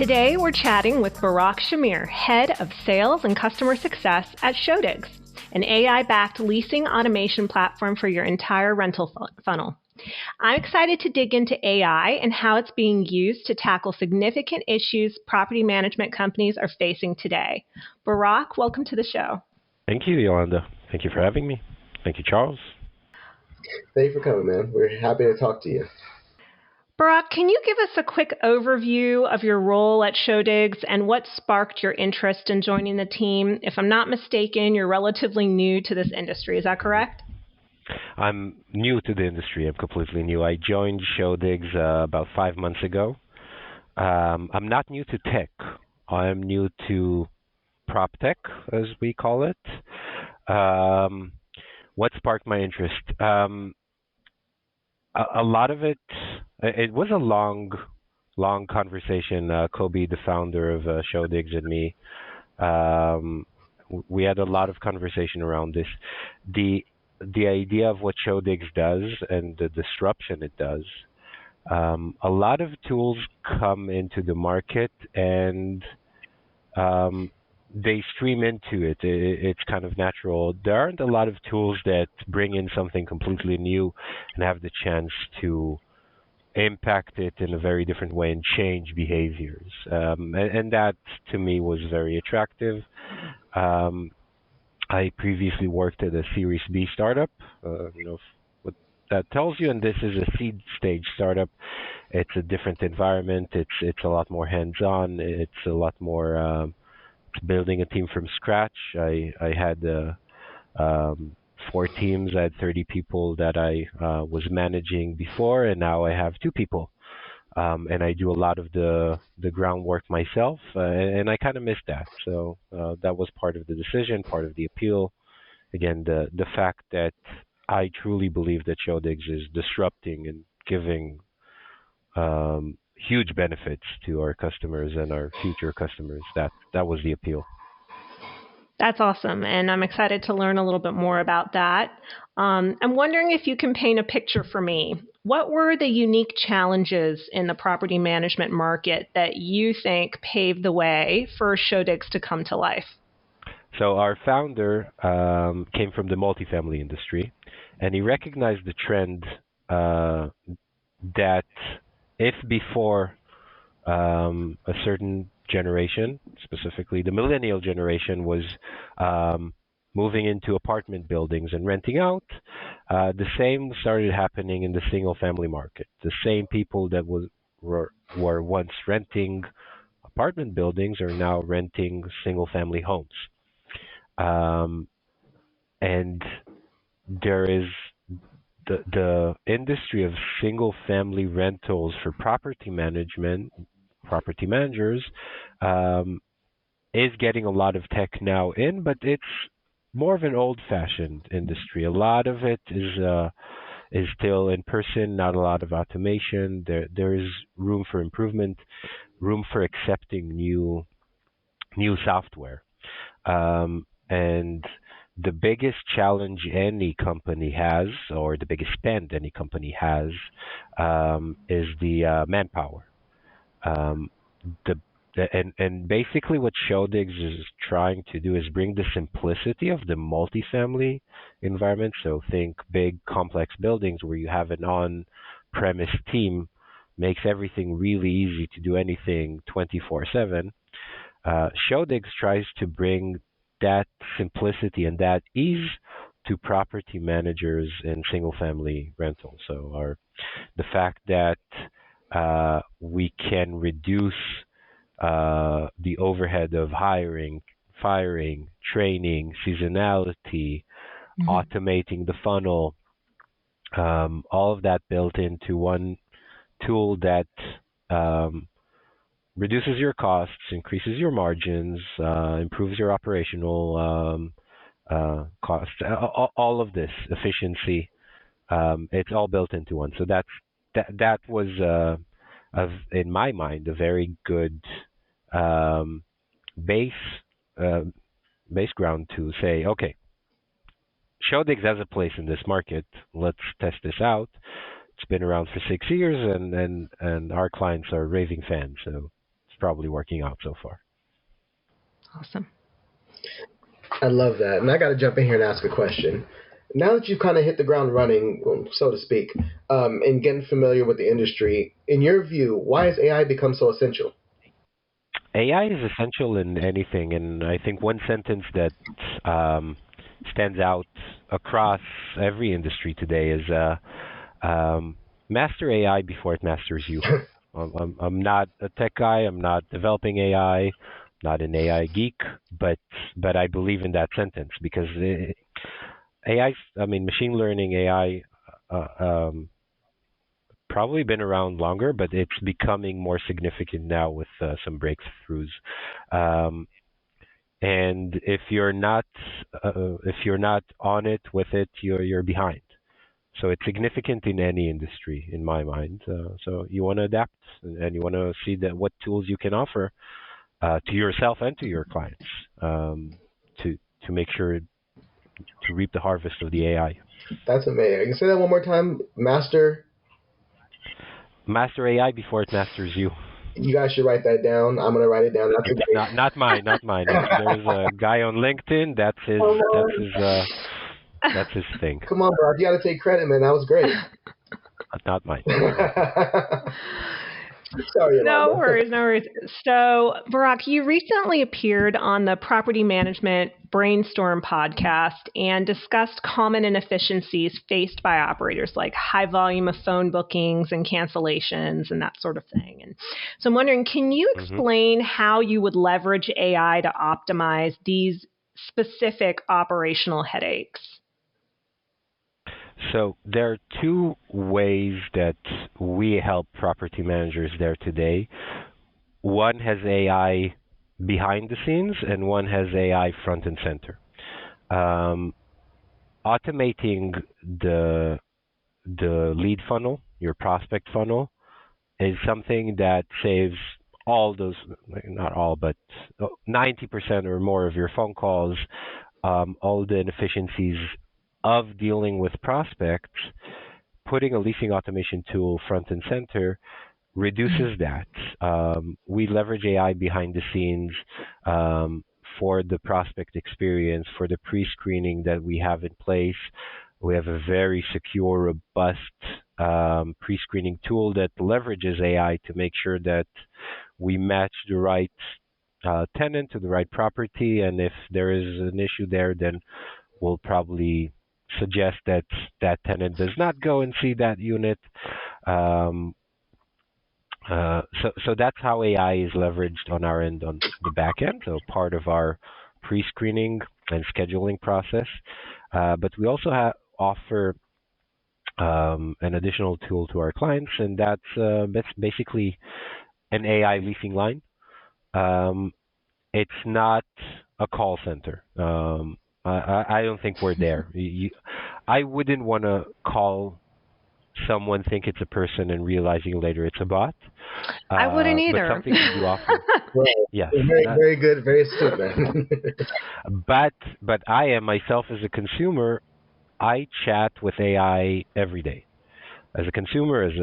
Today we're chatting with Barak Shamir, Head of Sales and Customer Success at Showdigs, an AI-backed leasing automation platform for your entire rental funnel. I'm excited to dig into AI and how it's being used to tackle significant issues property management companies are facing today. Barak, welcome to the show. Thank you, Yolanda. Thank you for having me. Thank you, Charles. Thank you for coming, man. We're happy to talk to you. Barak, can you give us a quick overview of your role at Showdigs and what sparked your interest in joining the team? If I'm not mistaken, you're relatively new to this industry. Is that correct? I'm new to the industry. I'm completely new. I joined Showdigs about 5 months ago. I'm not new to tech. I'm new to prop tech, as we call it. What sparked my interest? A lot of it was a long conversation. Kobe, the founder of Showdigs, and me, we had a lot of conversation around this. The idea of what Showdigs does and the disruption it does. A lot of tools come into the market and they stream into it. It's kind of natural. There aren't a lot of tools that bring in something completely new and have the chance to impact it in a very different way and change behaviors. And that, to me, was very attractive. I previously worked at a Series B startup. What that tells you, and this is a seed stage startup. It's a different environment. It's a lot more hands-on. It's a lot more building a team from scratch. I had 4 teams. I had 30 people that I was managing before, and now I have 2 people. And I do a lot of the groundwork myself, and I kind of missed that. So that was part of the decision, part of the appeal. Again, the fact that I truly believe that Showdigs is disrupting and giving huge benefits to our customers and our future customers. That was the appeal. That's awesome, and I'm excited to learn a little bit more about that. I'm wondering if you can paint a picture for me. What were the unique challenges in the property management market that you think paved the way for Showdigs to come to life? So our founder came from the multifamily industry, and he recognized the trend that if before a certain generation, specifically the millennial generation, was moving into apartment buildings and renting out, the same started happening in the single-family market. The same people that were once renting apartment buildings are now renting single-family homes. And there is the industry of single-family rentals for property managers is getting a lot of tech now in, but it's more of an old-fashioned industry. A lot of it is still in person, not a lot of automation. There is room for improvement, room for accepting new software. And the biggest challenge any company has, or the biggest spend any company has, is the manpower. And basically what Showdigs is trying to do is bring the simplicity of the multifamily environment. So think big, complex buildings where you have an on-premise team, makes everything really easy to do anything 24/7. Showdigs tries to bring that simplicity and that ease to property managers in single-family rentals. So the fact that we can reduce the overhead of hiring, firing, training, seasonality, automating the funnel, all of that built into one tool that reduces your costs, increases your margins, improves your operational costs, all of this efficiency. It's all built into one. So that was, in my mind, a very good base ground to say, okay, Showdigs has a place in this market. Let's test this out. It's been around for 6 years, and our clients are raving fans. So probably working out so far. Awesome. I love that. And I got to jump in here and ask a question. Now that you've kind of hit the ground running, so to speak, and getting familiar with the industry, in your view, why has AI become so essential? AI is essential in anything, and I think one sentence that stands out across every industry today is master AI before it masters you. I'm not a tech guy. I'm not developing AI. Not an AI geek, but I believe in that sentence because AI, I mean, machine learning AI, probably been around longer, but it's becoming more significant now with some breakthroughs. Um, and if you're not on it with it, you're behind. So it's significant in any industry, in my mind. So you want to adapt, and you want to see that what tools you can offer to yourself and to your clients to make sure to reap the harvest of the AI. That's amazing. I can say that one more time. Master AI before it masters you. You guys should write that down. I'm gonna write it down. That's a great... not mine. There's a guy on LinkedIn. That's his thing. Come on, bro. You got to take credit, man. That was great. Not mine. Sorry, Yolanda. No worries. So, Barak, you recently appeared on the Property Management Brainstorm podcast and discussed common inefficiencies faced by operators, like high volume of phone bookings and cancellations and that sort of thing. And so I'm wondering, can you explain how you would leverage AI to optimize these specific operational headaches? So there are two ways that we help property managers there today. One has AI behind the scenes, and one has AI front and center. Automating the lead funnel, your prospect funnel, is something that saves all those, not all, but 90% or more of your phone calls, all the inefficiencies of dealing with prospects. Putting a leasing automation tool front and center reduces that. We leverage AI behind the scenes for the prospect experience, for the pre-screening that we have in place. We have a very secure, robust pre-screening tool that leverages AI to make sure that we match the right tenant to the right property. And if there is an issue there, then we'll probably suggest that that tenant does not go and see that unit. So that's how AI is leveraged on our end, on the back end, so part of our pre-screening and scheduling process. But we also offer an additional tool to our clients, and that's basically an AI leasing line. It's not a call center. I don't think we're there. I wouldn't want to call someone, think it's a person, and realizing later it's a bot. I wouldn't either. But something we do offer. Yes. Very good, very astute, man. But I am myself as a consumer. I chat with AI every day. As a consumer, as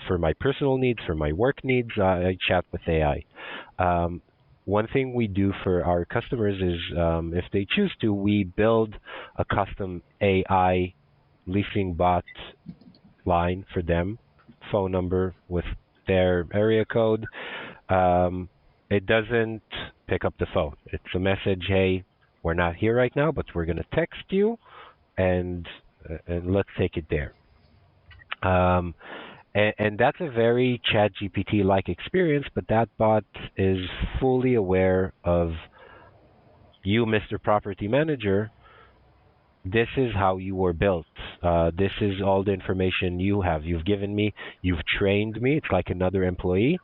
for my personal needs, for my work needs, I chat with AI. One thing we do for our customers is, if they choose to, we build a custom AI leasing bot line for them, phone number with their area code. It doesn't pick up the phone. It's a message, hey, we're not here right now, but we're going to text you, and let's take it there. And that's a very ChatGPT-like experience, but that bot is fully aware of you, Mr. Property Manager. This is how you were built. This is all the information you have. You've given me, you've trained me. It's like another employee,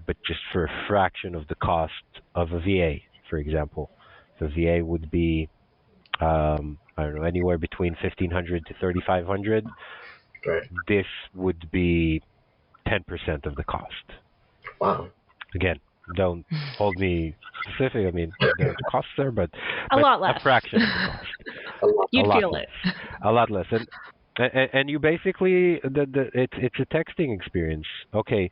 but just for a fraction of the cost of a VA, for example. So VA would be, I don't know, anywhere between $1,500 to $3,500. Right. This would be 10% of the cost. Wow. Again, don't hold me specific. I mean, there are costs there, but a lot less. A fraction of the cost. You'd feel it. A lot less. And you basically, it's a texting experience. Okay,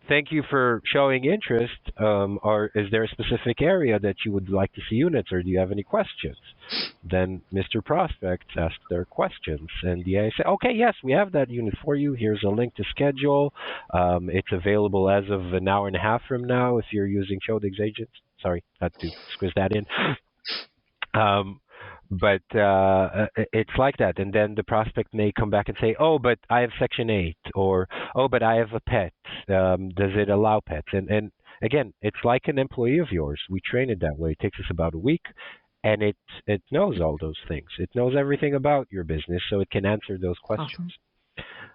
thank you for showing interest. Or is there a specific area that you would like to see units, or do you have any questions? Then Mr. Prospects asks their questions, and the AI say, okay, yes, we have that unit for you. Here's a link to schedule. It's available as of an hour and a half from now if you're using Showdigs agents. Sorry, had to squeeze that in. But it's like that, and then the prospect may come back and say, "Oh, but I have Section 8," or "Oh, but I have a pet. Does it allow pets?" And again, it's like an employee of yours. We train it that way. It takes us about a week, and it knows all those things. It knows everything about your business, so it can answer those questions.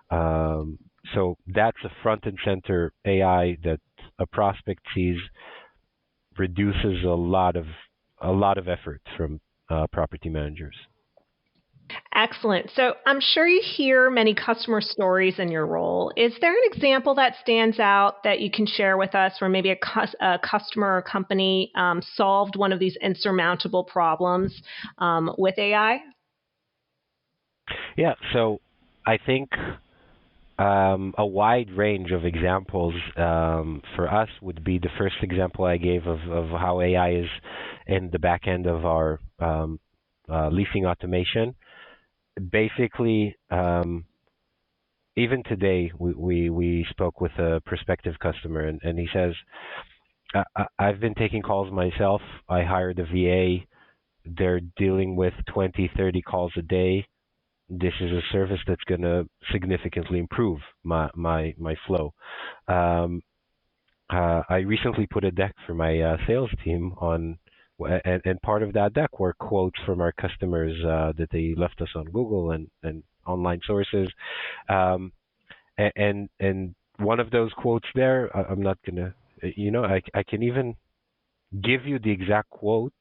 Awesome. So that's a front and center AI that a prospect sees reduces a lot of effort from property managers. Excellent. So I'm sure you hear many customer stories in your role. Is there an example that stands out that you can share with us where maybe a customer or company solved one of these insurmountable problems with AI? Yeah, so I think a wide range of examples for us would be the first example I gave of how AI is in the back end of our leasing automation. Basically, even today, we spoke with a prospective customer, and he says, I've been taking calls myself. I hired a VA. They're dealing with 20, 30 calls a day. This is a service that's going to significantly improve my flow. I recently put a deck for my sales team on, and part of that deck were quotes from our customers that they left us on Google and online sources. And one of those quotes there, I'm not gonna, I can even give you the exact quote.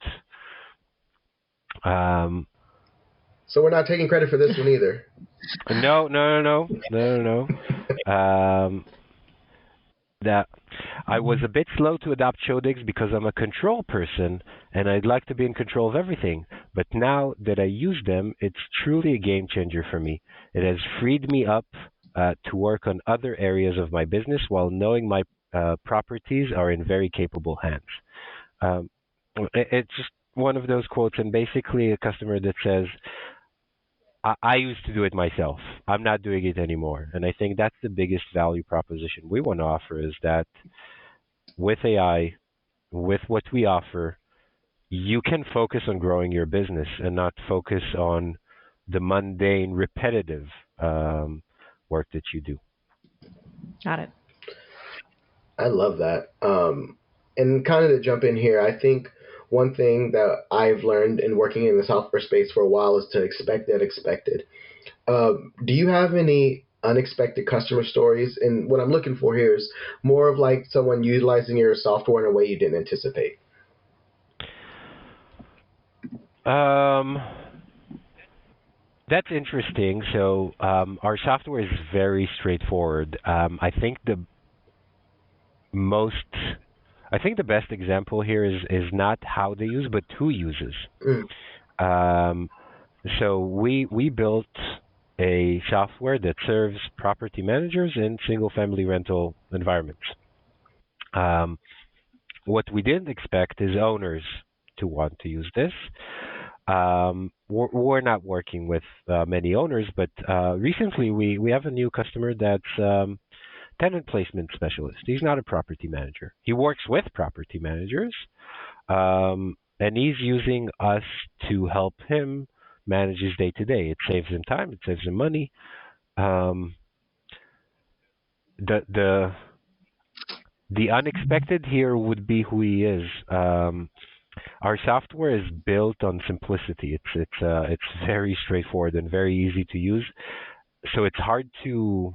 So we're not taking credit for this one either. No. That I was a bit slow to adopt Showdigs because I'm a control person and I'd like to be in control of everything. But now that I use them, it's truly a game changer for me. It has freed me up to work on other areas of my business while knowing my properties are in very capable hands. It's just one of those quotes, and basically a customer that says, I used to do it myself. I'm not doing it anymore. And I think that's the biggest value proposition we want to offer, is that with AI, with what we offer, you can focus on growing your business and not focus on the mundane, repetitive work that you do. Got it. I love that. And kind of to jump in here, I think one thing that I've learned in working in the software space for a while is to expect the unexpected. Do you have any unexpected customer stories? And what I'm looking for here is more of like someone utilizing your software in a way you didn't anticipate. That's interesting. So our software is very straightforward. I think the best example here is not how they use, but who uses. So we built a software that serves property managers in single-family rental environments. What we didn't expect is owners to want to use this. We're not working with many owners, but recently we have a new customer that's tenant placement specialist. He's not a property manager. He works with property managers, and he's using us to help him manage his day-to-day. It saves him time. It saves him money. The unexpected here would be who he is. Our software is built on simplicity. It's very straightforward and very easy to use. So it's hard to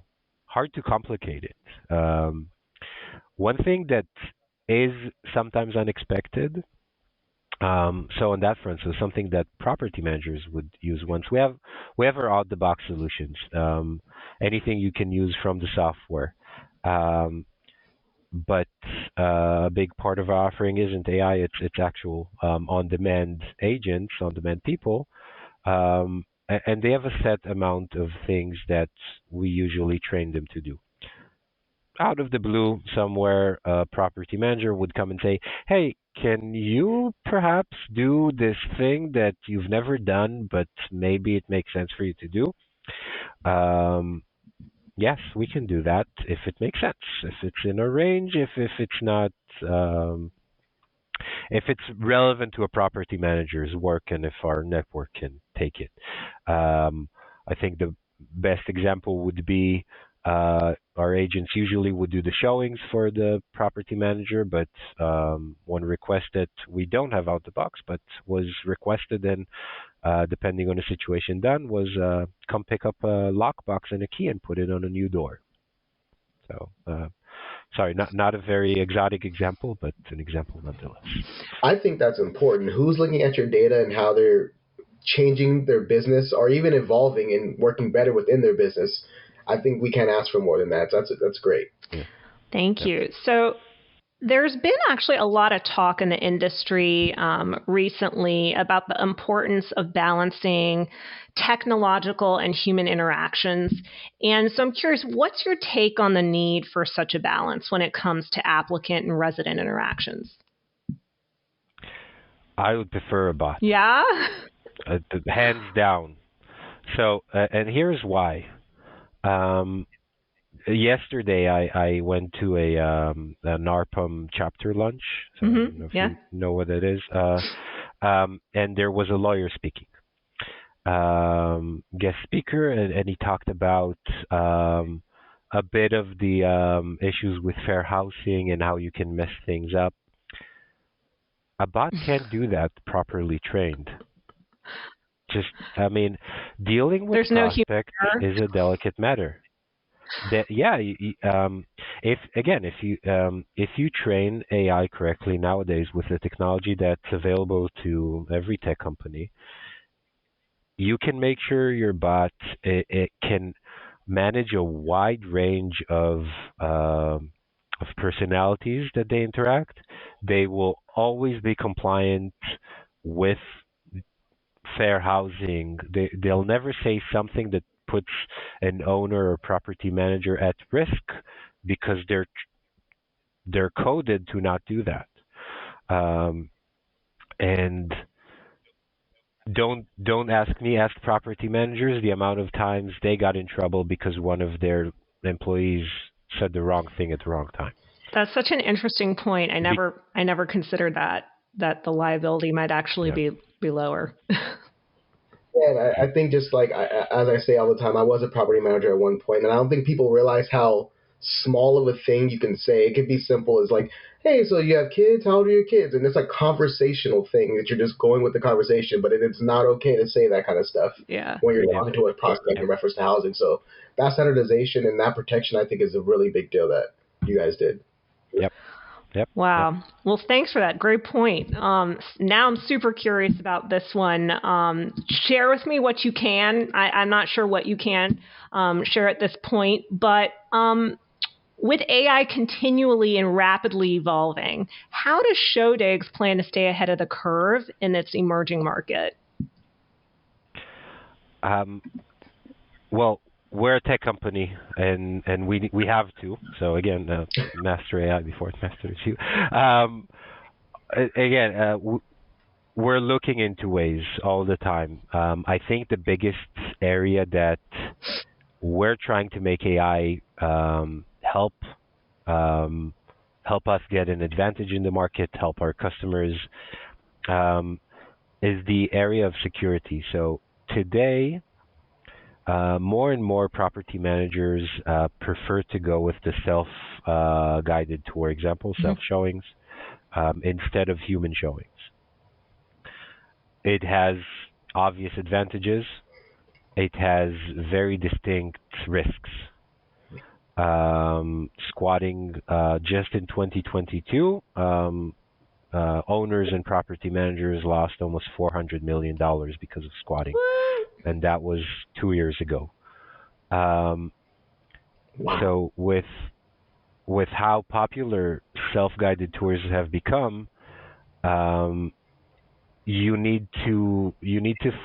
complicate it. One thing that is sometimes unexpected. So on that front, so something that property managers would use once we have our out-the-box solutions. Anything you can use from the software. But a big part of our offering isn't AI. It's actual on-demand agents, on-demand people, and they have a set amount of things that we usually train them to do. out of the blue, somewhere, a property manager would come and say, "Hey, can you perhaps do this thing that you've never done, but maybe it makes sense for you to do?" Um, yes, we can do that if it makes sense, if it's in a range, if it's not, um, if it's relevant to a property manager's work, and if our network can take it. I think the best example would be our agents usually would do the showings for the property manager, but one request that we don't have out the box, but was requested and depending on the situation done, was come pick up a lockbox and a key and put it on a new door. So, sorry, not a very exotic example, but an example nonetheless. I think that's important. Who's looking at your data and how they're changing their business or even evolving and working better within their business? I think we can't ask for more than that. That's great. Yeah. Thank you. So there's been actually a lot of talk in the industry recently about the importance of balancing technological and human interactions. And so I'm curious, what's your take on the need for such a balance when it comes to applicant and resident interactions? I would prefer a bot. Yeah? Hands down. So, and here's why. Yesterday, I went to a NARPM chapter lunch. So I don't know if you know what it is. And there was a lawyer speaking, guest speaker, and he talked about a bit of the issues with fair housing and how you can mess things up. A bot can't do that properly trained. Just, I mean, dealing with prospects is a delicate matter. If you train AI correctly nowadays with the technology that's available to every tech company, you can make sure your bot it can manage a wide range of personalities that they interact. They will always be compliant with fair housing. They'll never say something that puts an owner or property manager at risk because they're coded to not do that. And don't ask me, ask property managers the amount of times they got in trouble because one of their employees said the wrong thing at the wrong time. That's such an interesting point. I never considered that the liability might actually be lower. Yeah, and I think just like as I say all the time, I was a property manager at one point, and I don't think people realize how small of a thing you can say. It could be simple as like, "Hey, so you have kids? How old are your kids?" And it's a conversational thing that you're just going with the conversation, but it's not okay to say that kind of stuff when you're talking to a prospect in reference to housing. So that standardization and that protection, I think, is a really big deal that you guys did. Yep. Wow. Well, thanks for that. Great point. Now I'm super curious about this one. Share with me what you can. I'm not sure what you can share at this point, but with AI continually and rapidly evolving, how does Showdigs plan to stay ahead of the curve in its emerging market? Well, we're a tech company, and we have to. So again, master AI before it masters you. We're looking into ways all the time. I think the biggest area that we're trying to make AI help us get an advantage in the market, help our customers, is the area of security. So today, more and more property managers prefer to go with the self-guided tour example, self-showings, instead of human showings. It has obvious advantages. It has very distinct risks. Squatting, just in 2022, owners and property managers lost almost $400 million because of squatting. And that was 2 years ago. So with how popular self-guided tours have become, you need to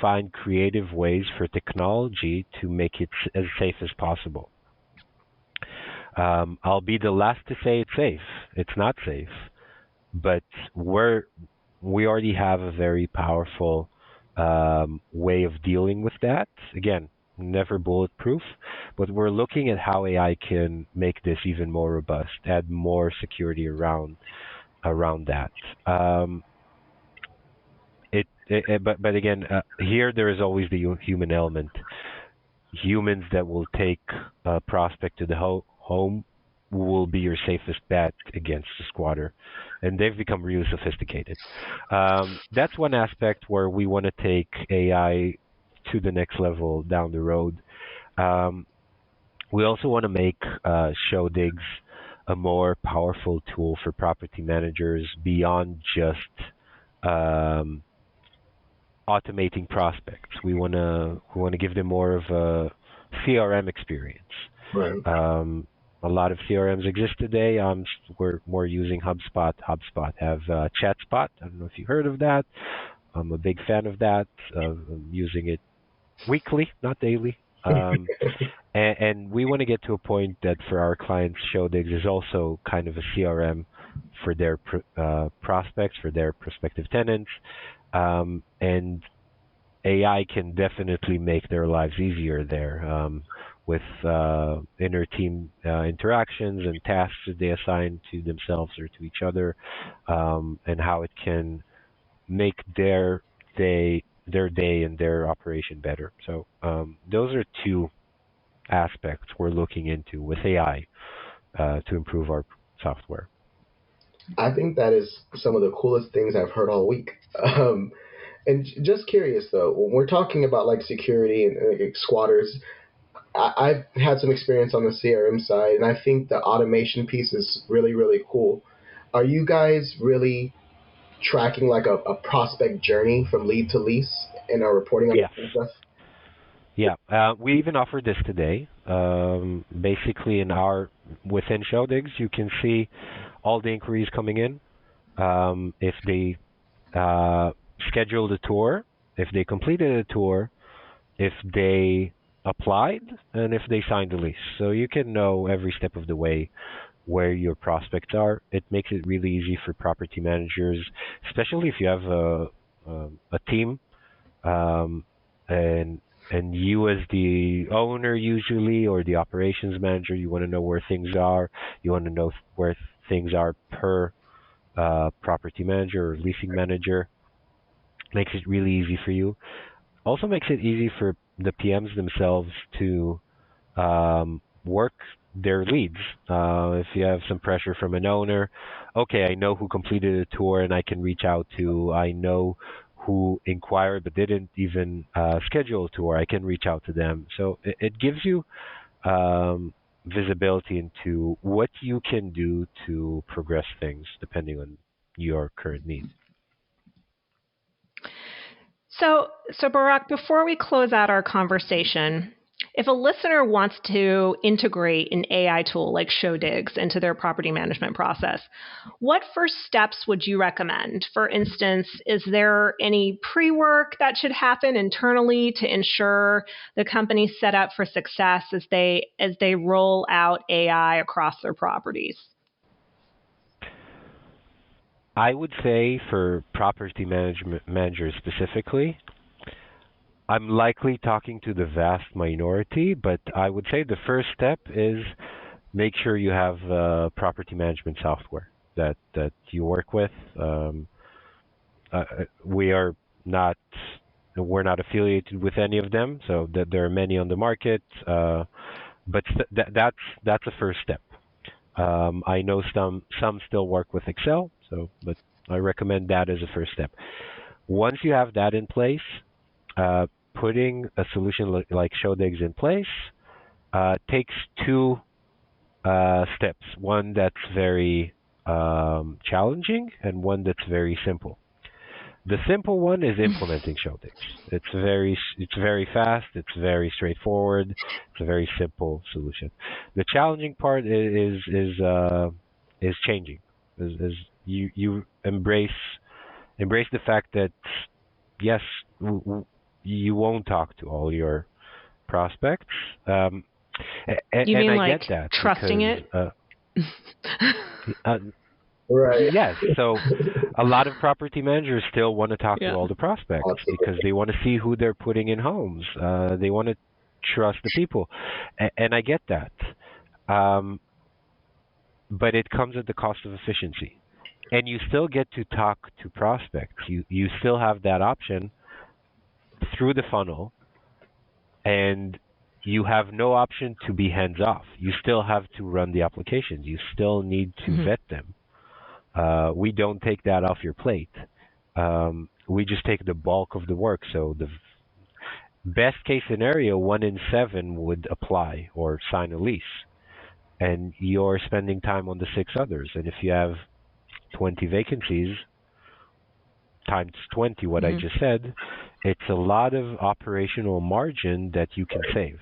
find creative ways for technology to make it as safe as possible. I'll be the last to say it's safe. It's not safe, but we already have a very powerful way of dealing with that. Again, never bulletproof, but we're looking at how AI can make this even more robust, add more security around that. But again, here there is always the human element. Humans that will take a prospect to the home will be your safest bet against a squatter, and they've become really sophisticated. That's one aspect where we want to take AI to the next level down the road. Um, we also want to make Showdigs a more powerful tool for property managers beyond just um, automating prospects. We want to give them more of a CRM experience. Right. A lot of CRMs exist today. We're more using HubSpot. HubSpot have ChatSpot. I don't know if you heard of that. I'm a big fan of that. I'm using it weekly, not daily. And we want to get to a point that for our clients, Showdigs is also kind of a CRM for their prospects, for their prospective tenants. And AI can definitely make their lives easier there with inner team interactions and tasks that they assign to themselves or to each other, and how it can make their day and their operation better. So those are two aspects we're looking into with AI to improve our software. I think that is some of the coolest things I've heard all week. And just curious though, when we're talking about like security and like, squatters, I've had some experience on the CRM side, and I think the automation piece is really, really cool. Are you guys really tracking like a prospect journey from lead to lease and are reporting on Yes. that kind of stuff? Yeah, we even offered this today. Basically, within Showdigs, you can see all the inquiries coming in. If they scheduled a tour, if they completed a tour, if they applied, and if they signed the lease. So you can know every step of the way where your prospects are. It makes it really easy for property managers, especially if you have a team, and you as the owner usually or the operations manager, you want to know where things are. You want to know where things are per property manager or leasing manager. Makes it really easy for you. Also makes it easy for the PMs themselves to work their leads. If you have some pressure from an owner, okay, I know who completed a tour and I can reach out to. I know who inquired but didn't even schedule a tour. I can reach out to them. So it gives you visibility into what you can do to progress things depending on your current needs. So Barak, before we close out our conversation, if a listener wants to integrate an AI tool like Showdigs into their property management process, what first steps would you recommend? For instance, is there any pre-work that should happen internally to ensure the company's set up for success as they roll out AI across their properties? I would say for property managers specifically, I'm likely talking to the vast minority, but I would say the first step is make sure you have property management software that you work with. Uh, we are not we're not affiliated with any of them, so that there are many on the market. But that's a first step. I know some still work with Excel, but I recommend that as a first step. Once you have that in place, putting a solution like Showdigs in place takes two steps. One that's very challenging and one that's very simple. The simple one is implementing Showdigs. It's very fast. It's very straightforward. It's a very simple solution. The challenging part is changing. Is you embrace the fact that yes, you won't talk to all your prospects. You mean I like get that trusting because, it? Right. yes, so a lot of property managers still want to talk to Yeah. all the prospects because Absolutely. they want to see who they're putting in homes. They want to trust the people, and I get that. Um, but it comes at the cost of efficiency. And you still get to talk to prospects. You still have that option through the funnel, and you have no option to be hands off. You still have to run the applications. You still need to Mhm. vet them. We don't take that off your plate. We just take the bulk of the work. So the best case scenario, 1 in 7 would apply or sign a lease, and you're spending time on the 6 others. And if you have 20 vacancies times 20, what I Mhm. just said, it's a lot of operational margin that you can save.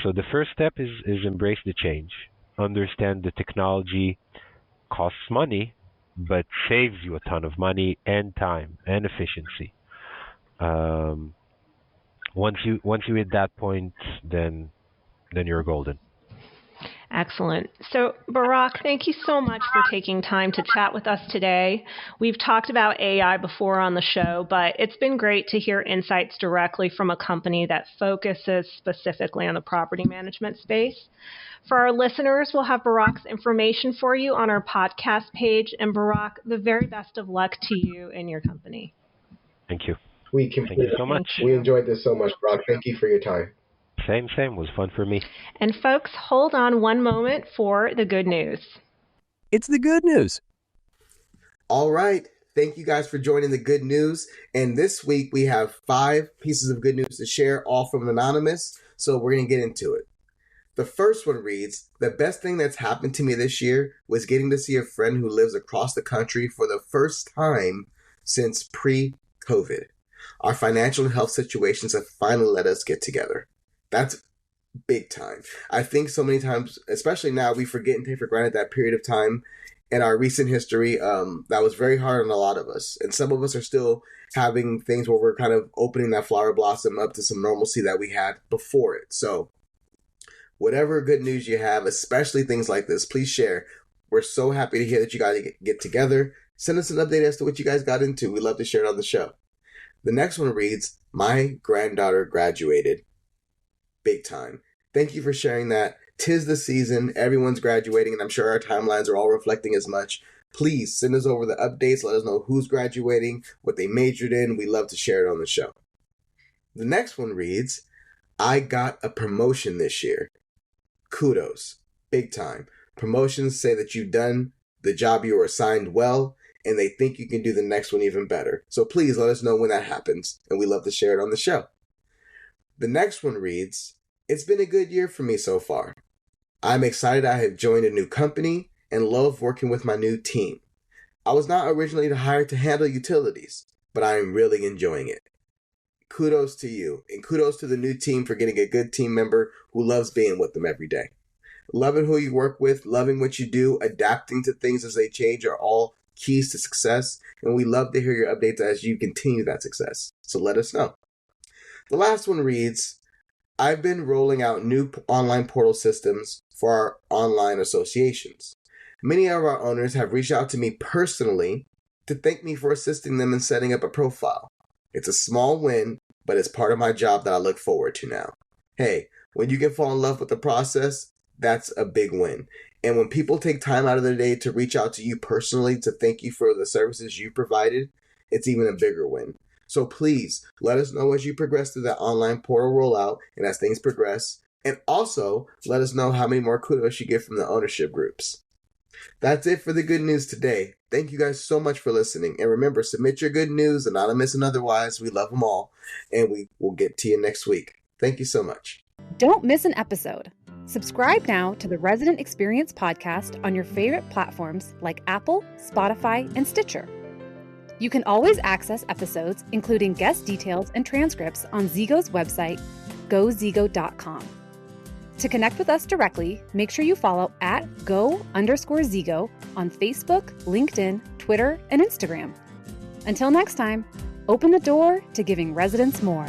So the first step is embrace the change. Understand the technology costs money, but saves you a ton of money and time and efficiency. Um, once you hit that point, then you're golden. Excellent. So, Barak, thank you so much for taking time to chat with us today. We've talked about AI before on the show, but it's been great to hear insights directly from a company that focuses specifically on the property management space. For our listeners, we'll have Barak's information for you on our podcast page. And Barak, the very best of luck to you and your company. Thank you. We Thank you completely. so much. Thank We you. enjoyed this so much, Brock. Thank you for your time. Same. Was fun for me. And folks, hold on one moment for the good news. It's the good news. All right. Thank you guys for joining the good news. And this week we have 5 pieces of good news to share, all from Anonymous. So we're going to get into it. The first one reads, the best thing that's happened to me this year was getting to see a friend who lives across the country for the first time since pre-COVID. Our financial and health situations have finally let us get together. That's big time. I think so many times, especially now, we forget and take for granted that period of time in our recent history that was very hard on a lot of us. And some of us are still having things where we're kind of opening that flower blossom up to some normalcy that we had before it. So whatever good news you have, especially things like this, please share. We're so happy to hear that you guys get together. Send us an update as to what you guys got into. We'd love to share it on the show. The next one reads, my granddaughter graduated. Big time. Thank you for sharing that. 'Tis the season. Everyone's graduating, and I'm sure our timelines are all reflecting as much. Please send us over the updates. Let us know who's graduating, what they majored in. We love to share it on the show. The next one reads, I got a promotion this year. Kudos. Big time. Promotions say that you've done the job you were assigned well, and they think you can do the next one even better. So please let us know when that happens, and we love to share it on the show. The next one reads, it's been a good year for me so far. I'm excited I have joined a new company and love working with my new team. I was not originally hired to handle utilities, but I am really enjoying it. Kudos to you, and kudos to the new team for getting a good team member who loves being with them every day. Loving who you work with, loving what you do, adapting to things as they change are all keys to success, and we love to hear your updates as you continue that success. So let us know. The last one reads, I've been rolling out new online portal systems for our online associations. Many of our owners have reached out to me personally to thank me for assisting them in setting up a profile. It's a small win, but it's part of my job that I look forward to now. Hey, when you can fall in love with the process, that's a big win. And when people take time out of their day to reach out to you personally to thank you for the services you provided, it's even a bigger win. So please let us know as you progress through that online portal rollout and as things progress. And also let us know how many more kudos you get from the ownership groups. That's it for the good news today. Thank you guys so much for listening. And remember, submit your good news, anonymous and otherwise. We love them all. And we will get to you next week. Thank you so much. Don't miss an episode. Subscribe now to the Resident Experience podcast on your favorite platforms like Apple, Spotify, and Stitcher. You can always access episodes, including guest details and transcripts, on Ziggo's website, goziggo.com. To connect with us directly, make sure you follow @go_Ziggo on Facebook, LinkedIn, Twitter, and Instagram. Until next time, open the door to giving residents more.